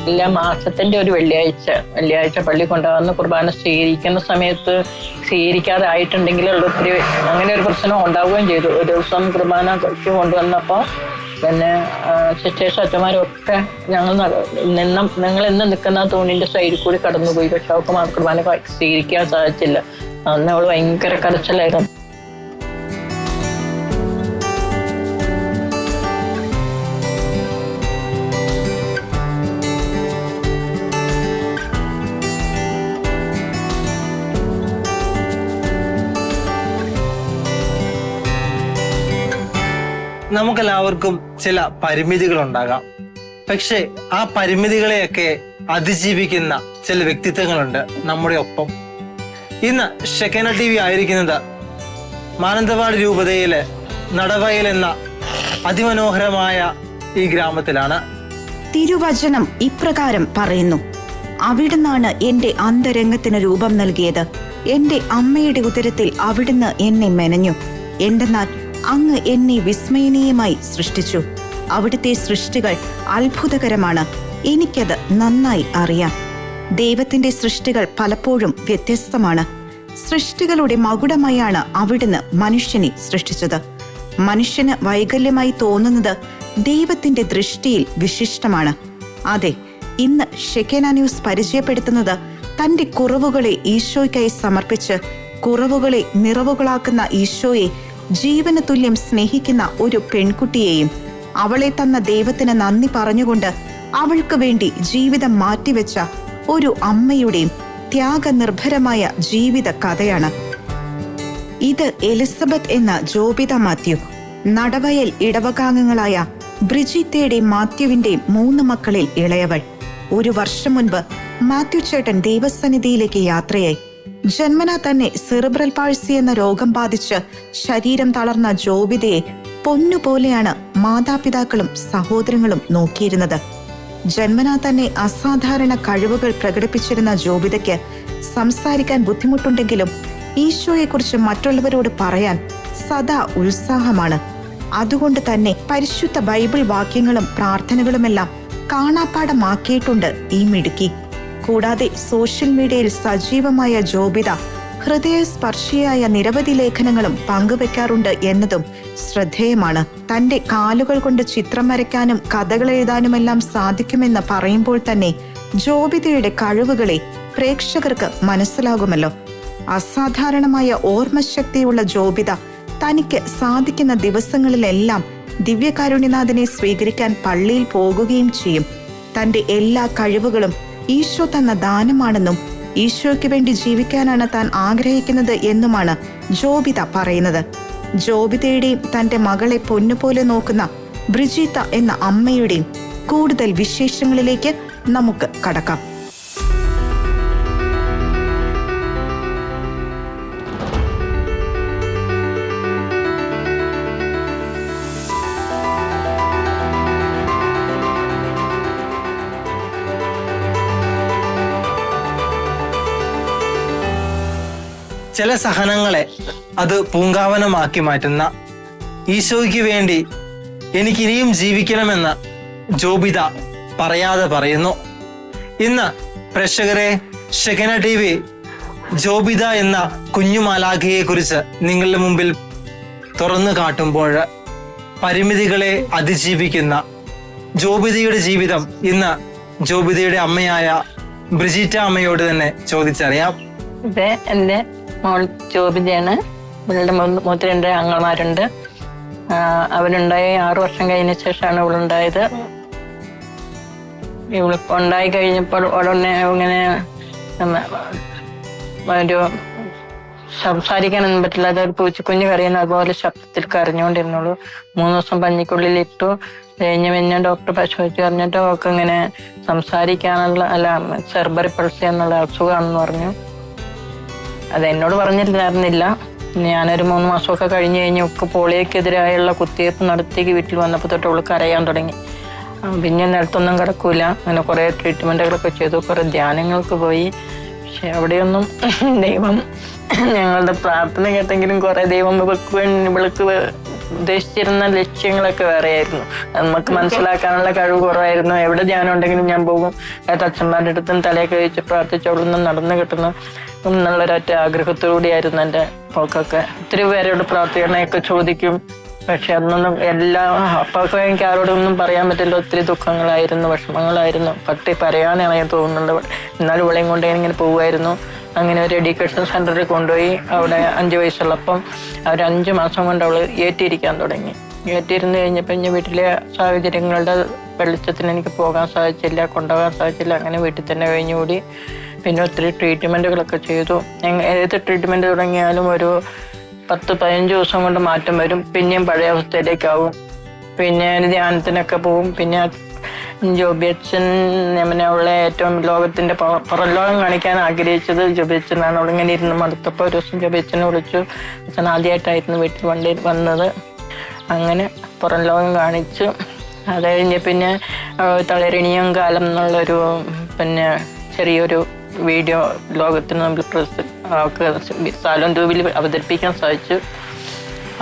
എല്ലാ മാസത്തിന്റെ ഒരു വെള്ളിയാഴ്ച പള്ളി കൊണ്ടുവന്ന് കുർബാന സ്വീകരിക്കുന്ന സമയത്ത് സ്വീകരിക്കാതെ ആയിട്ടുണ്ടെങ്കിൽ ഒത്തിരി അങ്ങനെ ഒരു പ്രശ്നം ഉണ്ടാവുകയും ചെയ്തു. ഒരു ദിവസം കുർബാന കൊണ്ടുവന്നപ്പോൾ പിന്നെ സിസ്റ്റേഴ്സ് അച്ഛന്മാരും ഒക്കെ ഞങ്ങൾ ഇന്ന് നിൽക്കുന്ന തൂണിന്റെ സൈഡിൽ കൂടി കടന്നുപോയി. പക്ഷെ അവർക്ക് കുർബാന സ്വീകരിക്കാൻ സാധിച്ചില്ല. അന്ന് അവള് ഭയങ്കര കരച്ചിലായിരുന്നു. നമുക്കെല്ലാവർക്കും ചില പരിമിതികളുണ്ടാകാം. പക്ഷെ ആ പരിമിതികളെയൊക്കെ അതിജീവിക്കുന്ന ചില വ്യക്തിത്വങ്ങളുണ്ട് നമ്മുടെ ഒപ്പം. ഇന്ന് ഷെക്കന TV ആയിരിക്കുന്നത് മാനന്തവാടി രൂപതയിലെ നടവയൽ എന്ന അതിമനോഹരമായ ഈ ഗ്രാമത്തിലാണ്. തിരുവചനം ഇപ്രകാരം പറയുന്നു: അവിടുന്നാണ് എന്റെ അന്തരംഗത്തിന് രൂപം നൽകിയത്, എന്റെ അമ്മയുടെ ഉദരത്തിൽ അവിടുന്ന് എന്നെ മെനഞ്ഞു. എന്തെന്നാൽ അങ്ങ് എന്നെ വിസ്മയനീയമായി സൃഷ്ടിച്ചു. അവിടുത്തെ സൃഷ്ടികൾ അത്ഭുതകരമാണ്, എനിക്കത് നന്നായി അറിയാം. ദൈവത്തിന്റെ സൃഷ്ടികൾ പലപ്പോഴും വ്യത്യസ്തമാണ്. സൃഷ്ടികളുടെ മകുടമായാണ് അവിടുന്ന് മനുഷ്യനെ സൃഷ്ടിച്ചത്. മനുഷ്യന് വൈകല്യമായി തോന്നുന്നത് ദൈവത്തിന്റെ ദൃഷ്ടിയിൽ വിശിഷ്ടമാണ്. അതെ, ഇന്ന് ഷെക്കന ന്യൂസ് പരിചയപ്പെടുത്തുന്നത് തന്റെ കുറവുകളെ ഈശോയ്ക്കായി സമർപ്പിച്ച് കുറവുകളെ നിറവുകളാക്കുന്ന ഈശോയെ ജീവന തുല്യം സ്നേഹിക്കുന്ന ഒരു പെൺകുട്ടിയെയും അവളെ തന്ന ദൈവത്തിന് നന്ദി പറഞ്ഞുകൊണ്ട് അവൾക്ക് വേണ്ടി ജീവിതം മാറ്റിവെച്ച ഒരു അമ്മയുടെയും ത്യാഗനിർഭരമായ ജീവിത കഥയാണ് ഇത്. എലിസബത്ത് എന്ന ജോബിത മാത്യു, നടവയൽ ഇടവകാംഗങ്ങളായ ബ്രിജിത്തയുടെയും മാത്യുവിന്റെയും 3 മക്കളിൽ ഇളയവൾ. ഒരു വർഷം മുൻപ് മാത്യു ചേട്ടൻ ദൈവസന്നിധിയിലേക്ക് യാത്രയായി. ജന്മനാ തന്നെ സെറിബ്രൽ പാൾസി എന്ന രോഗം ബാധിച്ച് ശരീരം തളർന്ന ജോബിതയെ പൊന്നുപോലെയാണ് മാതാപിതാക്കളും സഹോദരങ്ങളും നോക്കിയിരുന്നത്. ജന്മനാ തന്നെ അസാധാരണ കഴിവുകൾ പ്രകടിപ്പിച്ചിരുന്ന ജോബിതയ്ക്ക് സംസാരിക്കാൻ ബുദ്ധിമുട്ടുണ്ടെങ്കിലും ഈശോയെക്കുറിച്ച് മറ്റുള്ളവരോട് പറയാൻ സദാ ഉത്സാഹമാണ്. അതുകൊണ്ട് തന്നെ പരിശുദ്ധ ബൈബിൾ വാക്യങ്ങളും പ്രാർത്ഥനകളുമെല്ലാം കാണാപ്പാടമാക്കിയിട്ടുണ്ട് ഈ മിടുക്കി. കൂടാതെ സോഷ്യൽ മീഡിയയിൽ സജീവമായ ജോബിത ഹൃദയസ്പർശിയായ നിരവധി ലേഖനങ്ങളും പങ്കുവെക്കാറുണ്ട് എന്നതും ശ്രദ്ധേയമാണ്. തന്റെ കാലുകൾ കൊണ്ട് ചിത്രം വരയ്ക്കാനും കഥകൾ എഴുതാനുമെല്ലാം സാധിക്കുമെന്ന് പറയുമ്പോൾ തന്നെ ജോബിതയുടെ കഴിവുകളെ പ്രേക്ഷകർക്ക് മനസ്സിലാകുമല്ലോ. അസാധാരണമായ ഓർമ്മശക്തിയുള്ള ജോബിത തനിക്ക് സാധിക്കുന്ന ദിവസങ്ങളിലെല്ലാം ദിവ്യകാരുണ്യനാഥനെ സ്വീകരിക്കാൻ പള്ളിയിൽ പോകുകയും ചെയ്യും. തന്റെ എല്ലാ കഴിവുകളും ഈശോ തന്ന ദാനമാണെന്നും ഈശോയ്ക്ക് വേണ്ടി ജീവിക്കാനാണ് താൻ ആഗ്രഹിക്കുന്നത് എന്നുമാണ് ജോബിത പറയുന്നത്. ജോബിതയുടെയും തന്റെ മകളെ പൊന്നുപോലെ നോക്കുന്ന ബ്രിജിത്ത എന്ന അമ്മയുടെയും കൂടുതൽ വിശേഷങ്ങളിലേക്ക് നമുക്ക് കടക്കാം. ചില സഹനങ്ങളെ അത് പൂങ്കാവനമാക്കി മാറ്റുന്ന ഈശോയ്ക്ക് വേണ്ടി എനിക്കിനിയും ജീവിക്കണമെന്ന് ജോബിത പറയാതെ പറയുന്നു. ഇന്ന് പ്രേക്ഷകരെ, ഷെക്കന TV ജോബിത എന്ന കുഞ്ഞുമാലാഖയെ കുറിച്ച് നിങ്ങളുടെ മുമ്പിൽ തുറന്നു കാട്ടുമ്പോൾ പരിമിതികളെ അതിജീവിക്കുന്ന ജോബിതയുടെ ജീവിതം ഇന്ന് ജോബിതയുടെ അമ്മയായ ബ്രിജിറ്റ അമ്മയോട് തന്നെ ചോദിച്ചറിയാം. ഇത് എൻ്റെ മോൾ ജോബിതയാണ്. ഇവളുടെ 2 ആങ്ങളമാരുണ്ട്. അവരുണ്ടായി 6 വർഷം കഴിഞ്ഞ ശേഷമാണ് ഇവളുണ്ടായത്. ഇവൾക്ക് ഉണ്ടായി കഴിഞ്ഞപ്പോൾ ഉടനെ ഇങ്ങനെ ഒരു സംസാരിക്കാനൊന്നും പറ്റില്ല. അതൊരു പൂച്ചക്കുഞ്ഞ് കരയുന്ന അതുപോലെ ശബ്ദത്തിൽ കരഞ്ഞുകൊണ്ടിരുന്നുള്ളൂ. 3 ദിവസം പഞ്ഞിക്കുള്ളിലിട്ടു. കഴിഞ്ഞ് ഡോക്ടർ പരിശോധിച്ച് പറഞ്ഞിട്ട് അവൾക്ക് ഇങ്ങനെ സംസാരിക്കാനുള്ള സെറിബ്രൽ പാൾസി എന്നുള്ള അസുഖമാണെന്ന് പറഞ്ഞു. അത് എന്നോട് പറഞ്ഞിരുന്നില്ല. ഞാനൊരു 3 മാസമൊക്കെ കഴിഞ്ഞ് ഒക്കെ പോളിയോക്കെതിരായുള്ള കുത്തിവയ്പ്പ് നടത്തി വീട്ടിൽ വന്നപ്പോൾ തൊട്ട് അവൾ കരയാൻ തുടങ്ങി. പിന്നെ നിലത്തൊന്നും കിടക്കൂല. അങ്ങനെ കുറേ ട്രീറ്റ്മെൻറ്റുകളൊക്കെ ചെയ്തു, കുറേ ധ്യാനങ്ങൾക്ക് പോയി. പക്ഷെ അവിടെയൊന്നും ദൈവം ഞങ്ങളുടെ പ്രാർത്ഥന കേട്ടെങ്കിലും കുറേ ദൈവം ഇവൾക്ക് ഉദ്ദേശിച്ചിരുന്ന ലക്ഷ്യങ്ങളൊക്കെ വേറെയായിരുന്നു. നമുക്ക് മനസ്സിലാക്കാനുള്ള കഴിവ് കുറവായിരുന്നു. എവിടെ ധ്യാനം ഉണ്ടെങ്കിലും ഞാൻ പോകും, അച്ഛന്മാരുടെ അടുത്തും തലയൊക്കെ വെച്ച് പ്രാർത്ഥിച്ചോളൊന്നും നടന്നു കിട്ടുന്നു എന്നുള്ളൊരൊറ്റ ആഗ്രഹത്തോടെയായിരുന്നു എൻ്റെ പോക്കൊക്കെ. ഒത്തിരി പേരോട് പ്രാർത്ഥനയൊക്കെ ചോദിക്കും. പക്ഷെ അന്നൊന്നും അപ്പൊക്കെ എനിക്ക് ആരോടൊന്നും പറയാൻ പറ്റില്ല. ഒത്തിരി ദുഃഖങ്ങളായിരുന്നു, വിഷമങ്ങളായിരുന്നു. പറയാനാണ് ഞാൻ തോന്നുന്നുണ്ട്. എന്നാലും ഇവളെയും കൊണ്ട് ഇങ്ങനെ പോവുമായിരുന്നു. അങ്ങനെ ഒരു എഡ്യൂക്കേഷൻ സെന്ററിൽ കൊണ്ടുപോയി. അവിടെ 5 വയസ്സുള്ളപ്പം അവർ 5 മാസം കൊണ്ട് അവൾ ഏറ്റിയിരിക്കാൻ തുടങ്ങി. ഏറ്റിരുന്ന് കഴിഞ്ഞപ്പോൾ ഇനി വീട്ടിലെ സാഹചര്യങ്ങളുടെ വെളിച്ചത്തിന് എനിക്ക് പോകാൻ സാധിച്ചില്ല, കൊണ്ടുപോകാൻ സാധിച്ചില്ല. അങ്ങനെ വീട്ടിൽ തന്നെ കഴിഞ്ഞുകൂടി. പിന്നെ ഒത്തിരി ട്രീറ്റ്മെൻറ്റുകളൊക്കെ ചെയ്തു. ഏത് ട്രീറ്റ്മെൻറ്റ് തുടങ്ങിയാലും ഒരു 10-15 ദിവസം കൊണ്ട് മാറ്റം വരും. പിന്നെയും പഴയ അവസ്ഥയിലേക്കാവും. പിന്നെ ധ്യാനത്തിനൊക്കെ പോവും. പിന്നെ ജോബി അച്ഛൻ അവളെ ഏറ്റവും ലോകത്തിന്റെ പുറം ലോകം കാണിക്കാൻ ആഗ്രഹിച്ചത് ജോബി അച്ഛനാണ്. അവളിങ്ങനെ ഇരുന്ന് മടുത്തപ്പോൾ ഒരു ദിവസം ജോബി അച്ഛനെ വിളിച്ചു. അച്ഛൻ ആദ്യമായിട്ടായിരുന്നു വീട്ടിൽ വന്നത്. അങ്ങനെ പുറം ലോകം കാണിച്ചു. അത് കഴിഞ്ഞ് പിന്നെ തളിരിണിയം കാലം എന്നുള്ളൊരു ചെറിയൊരു വീഡിയോ ലോകത്തിന് മുമ്പിൽ സാലോൺ ട്യൂബിൽ അവതരിപ്പിക്കാൻ സാധിച്ചു.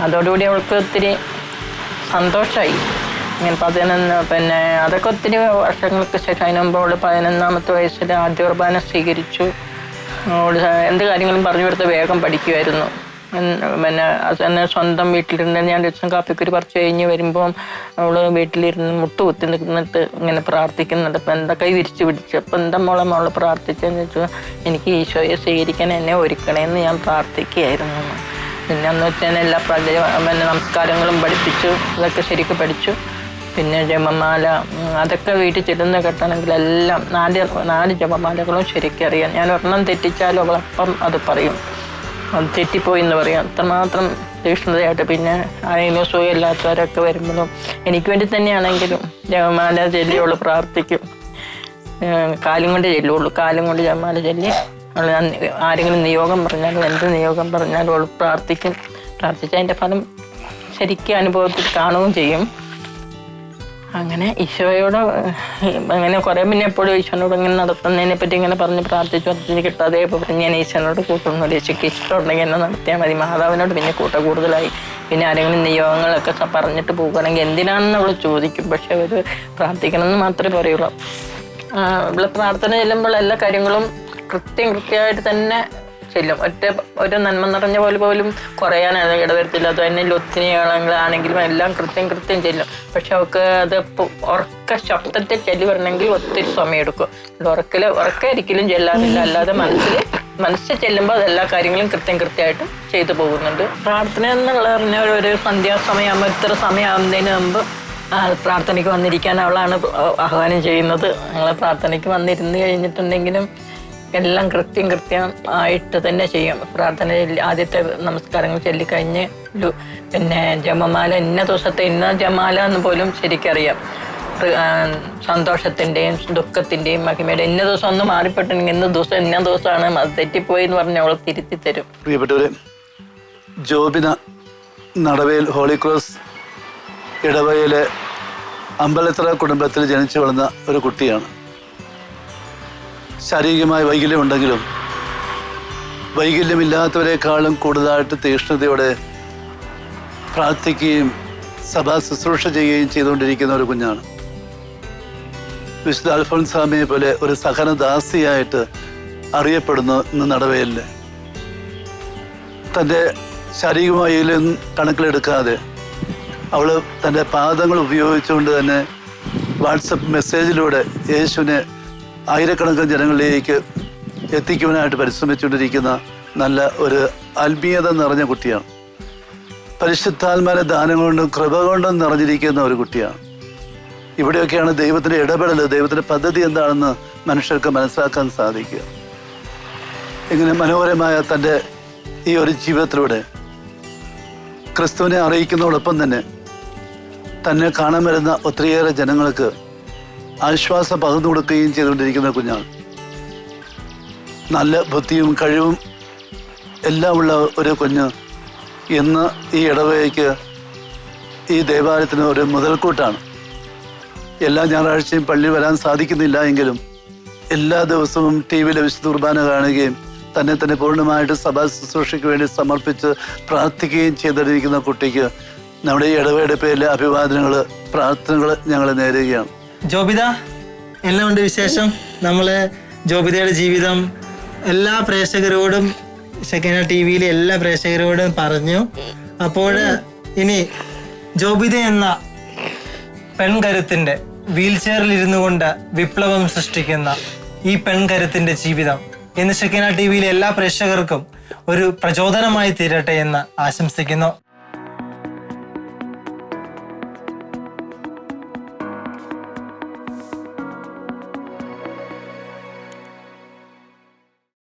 അതോടുകൂടി അവൾക്ക് ഒത്തിരി സന്തോഷമായി. ഇങ്ങനെ അതൊക്കെ ഒത്തിരി വർഷങ്ങൾക്ക് ശേഷം. അതിന് മുമ്പ് അവള് 11ാമത്തെ വയസ്സിൽ ആദ്യ കുർബാന സ്വീകരിച്ചു. അവള് എന്ത് കാര്യങ്ങളും പറഞ്ഞു കൊടുത്ത് വേഗം പഠിക്കുമായിരുന്നു. എന്നെ സ്വന്തം വീട്ടിലിരുന്ന് ഞാൻ ദിവസം കാപ്പിക്കുരി പറിച്ച് കഴിഞ്ഞ് വരുമ്പോൾ അവള് വീട്ടിലിരുന്ന് മുട്ടുകുത്തി നിന്നിട്ട് ഇങ്ങനെ പ്രാർത്ഥിക്കുന്നുണ്ട്. അപ്പം എന്താ കൈ വിരിച്ച് പിടിച്ച്. അപ്പം എന്താ മോളെ പ്രാർത്ഥിച്ചെന്ന് വെച്ചാൽ എനിക്ക് ഈശോയെ സ്വീകരിക്കാൻ എന്നെ ഒരുക്കണേന്ന് ഞാൻ പ്രാർത്ഥിക്കുകയായിരുന്നു. പിന്നെ അന്ന് വെച്ചാൽ എല്ലാ നമസ്കാരങ്ങളും പഠിപ്പിച്ചു. അതൊക്കെ ശരിക്കും പഠിച്ചു. പിന്നെ ജപമാല അതൊക്കെ വീട്ടിൽ ചെല്ലുന്ന കെട്ടണമെങ്കിൽ എല്ലാം 4 ജപമാലകളും ശരിക്കറിയാം. ഞാൻ ഒരെണ്ണം തെറ്റിച്ചാലും അവളപ്പം അത് പറയും, അത് തെറ്റിപ്പോയി എന്ന് പറയും. അത്രമാത്രം തീക്ഷ്ണതയായിട്ട്. പിന്നെ ആരെങ്കിലും സുഖമില്ലാത്തവരൊക്കെ വരുമ്പോഴും എനിക്ക് വേണ്ടി തന്നെയാണെങ്കിലും ജപമാല ചൊല്ലി അവള് പ്രാർത്ഥിക്കും. കാലും കൊണ്ട് ചെല്ലുള്ളൂ. കാലും കൊണ്ട് ജപമാല ചൊല്ലി അവൾ ആരെങ്കിലും നിയോഗം പറഞ്ഞാലും എന്ത് നിയോഗം പറഞ്ഞാലും അവൾ പ്രാർത്ഥിക്കും. പ്രാർത്ഥിച്ച അതിൻ്റെ ഫലം ശരിക്കും അനുഭവത്തിൽ കാണുകയും ചെയ്യും. അങ്ങനെ ഈശോയോട് അങ്ങനെ കുറേ പിന്നെ എപ്പോഴും ഈശോനോട് ഇങ്ങനെ നടത്തുന്നതിനെ പറ്റി ഇങ്ങനെ പറഞ്ഞ് പ്രാർത്ഥിച്ചു കിട്ടാതെ പറഞ്ഞ് ഞാൻ ഈശോനോട് കൂട്ടൊന്നുമില്ല. ഈശോയ്ക്ക് ഇഷ്ടമുണ്ടെങ്കിൽ എന്നെ നടത്തിയാൽ മതി. മാതാവിനോട് പിന്നെ കൂടുതലായി. പിന്നെ ആരെങ്കിലും നിയോഗങ്ങളൊക്കെ പറഞ്ഞിട്ട് പോകുകയാണെങ്കിൽ എന്തിനാണെന്ന് അവൾ ചോദിക്കും. പക്ഷെ അവർ പ്രാർത്ഥിക്കണമെന്ന് മാത്രമേ പറയുള്ളൂ. ഇവിടെ പ്രാർത്ഥന ചെല്ലുമ്പോൾ എല്ലാ കാര്യങ്ങളും കൃത്യമായിട്ട് തന്നെ ചെല്ലും. ഒരു നന്മ നിറഞ്ഞ പോലും കുറയാനാണ് ഇടവരത്തില്ല. അത് തന്നെ ഒത്തിരികളാണെങ്കിലും എല്ലാം കൃത്യം ചെല്ലും. പക്ഷെ അവൾക്ക് അത് ഉറക്ക ശബ്ദത്തിൽ ചെല്ലി വരണമെങ്കിൽ ഒത്തിരി സമയമെടുക്കും. ഉറക്കരിക്കലും ചെല്ലാറില്ല. അല്ലാതെ മനസ്സിൽ ചെല്ലുമ്പോൾ അതെല്ലാ കാര്യങ്ങളും കൃത്യമായിട്ട് ചെയ്തു പോകുന്നുണ്ട്. പ്രാർത്ഥന എന്നുള്ള പറഞ്ഞ ഒരു സന്ധ്യാസമയമാകുമ്പോൾ ഇത്ര സമയമാകുന്നതിന് മുമ്പ് പ്രാർത്ഥനയ്ക്ക് വന്നിരിക്കാൻ അവളാണ് ആഹ്വാനം ചെയ്യുന്നത്. ഞങ്ങൾ പ്രാർത്ഥനയ്ക്ക് വന്നിരുന്ന് കഴിഞ്ഞിട്ടുണ്ടെങ്കിലും എല്ലാം കൃത്യമായിട്ട് തന്നെ ചെയ്യും. പ്രാർത്ഥന ആദ്യത്തെ നമസ്കാരങ്ങൾ ചൊല്ലിക്കഴിഞ്ഞ് പിന്നെ ജപമാല ഇന്ന ദിവസത്തെ ഇന്ന ജപമാല എന്ന് പോലും ശരിക്കറിയാം. സന്തോഷത്തിൻ്റെയും ദുഃഖത്തിൻ്റെയും മഹിമയുടെ ഇന്ന ദിവസം ഒന്ന് മാറിപ്പെട്ടുണ്ടെങ്കിൽ ഇന്ന ദിവസമാണ് അത് തെറ്റിപ്പോയി എന്ന് പറഞ്ഞ് അവൾ തിരുത്തി തരും. പ്രിയപ്പെട്ടവരെ, ജോബിന നടവേൽ ഹോളി ക്രോസ് ഇടവകയിലെ അമ്പലത്തറ കുടുംബത്തിൽ ജനിച്ചു വളർന്ന ഒരു കുട്ടിയാണ്. ശാരീരികമായ വൈകല്യമുണ്ടെങ്കിലും വൈകല്യമില്ലാത്തവരെക്കാളും കൂടുതലായിട്ട് തീക്ഷ്ണതയോടെ പ്രാർത്ഥിക്കുകയും സഭാ ശുശ്രൂഷ ചെയ്യുകയും ചെയ്തുകൊണ്ടിരിക്കുന്ന ഒരു കുഞ്ഞാണ്. വിശുദ്ധ അൽഫോൻസാമയെ പോലെ ഒരു സഹനദാസിയായിട്ട് അറിയപ്പെടുന്നു ഇന്ന് നടവേലിൽ. തൻ്റെ ശാരീരികമായ കണക്കിലെടുക്കാതെ അവൾ തൻ്റെ പാദങ്ങൾ ഉപയോഗിച്ചുകൊണ്ട് തന്നെ വാട്സപ്പ് മെസ്സേജിലൂടെ യേശുവിനെ ആയിരക്കണക്കിന് ജനങ്ങളിലേക്ക് എത്തിക്കുവാനായിട്ട് പരിശ്രമിച്ചുകൊണ്ടിരിക്കുന്ന നല്ല ഒരു ആത്മീയത നിറഞ്ഞ കുട്ടിയാണ്. പരിശുദ്ധാത്മാവിന്റെ ദാനം കൊണ്ടും കൃപ കൊണ്ടും നിറഞ്ഞിരിക്കുന്ന ഒരു കുട്ടിയാണ്. ഇവിടെയൊക്കെയാണ് ദൈവത്തിൻ്റെ ഇടപെടൽ, ദൈവത്തിൻ്റെ പദ്ധതി എന്താണെന്ന് മനുഷ്യർക്ക് മനസ്സിലാക്കാൻ സാധിക്കുക. ഇങ്ങനെ മനോഹരമായ തൻ്റെ ഈ ഒരു ജീവിതത്തിലൂടെ ക്രിസ്തുവിനെ അറിയിക്കുന്നതോടൊപ്പം തന്നെ തന്നെ കാണാൻ വരുന്ന ഒത്തിരിയേറെ ജനങ്ങൾക്ക് ആശ്വാസം പകർന്നു കൊടുക്കുകയും ചെയ്തുകൊണ്ടിരിക്കുന്ന കുഞ്ഞാണ്. നല്ല ബുദ്ധിയും കഴിവും എല്ലാം ഉള്ള ഒരു കുഞ്ഞ് ഇന്ന് ഈ ഇടവകയ്ക്ക് ഈ ദേവാലയത്തിന് ഒരു മുതൽക്കൂട്ടാണ്. എല്ലാ ഞായറാഴ്ചയും പള്ളി വരാൻ സാധിക്കുന്നില്ല എങ്കിലും എല്ലാ ദിവസവും ടി വിയിലെ വിശുദ്ധ കുർബാന കാണുകയും തന്നെ പൂർണ്ണമായിട്ട് സഭാ ശുശ്രൂഷയ്ക്ക് വേണ്ടി സമർപ്പിച്ച് പ്രാർത്ഥിക്കുകയും ചെയ്തിരിക്കുന്ന കുട്ടിക്ക് നമ്മുടെ ഈ ഇടവയുടെ പേരിലെ അഭിവാദനങ്ങൾ, പ്രാർത്ഥനകൾ ഞങ്ങൾ നേരുകയാണ്. ജോബിത, എല്ലാം ഉണ്ട് വിശേഷം? നമ്മള് ജോബിതയുടെ ജീവിതം എല്ലാ പ്രേക്ഷകരോടും, ഷെക്കീന ടിവിയിലെ എല്ലാ പ്രേക്ഷകരോടും പറഞ്ഞു. അപ്പോൾ ഇനി ജോബിത എന്ന പെൺകരുത്തിന്റെ വീൽ ചെയറിൽ ഇരുന്നു കൊണ്ട് വിപ്ലവം സൃഷ്ടിക്കുന്ന ഈ പെൺകരുത്തിന്റെ ജീവിതം ഇന്ന് ഷെക്കീന ടിവിയിലെ എല്ലാ പ്രേക്ഷകർക്കും ഒരു പ്രചോദനമായി തീരട്ടെ എന്ന് ആശംസിക്കുന്നു.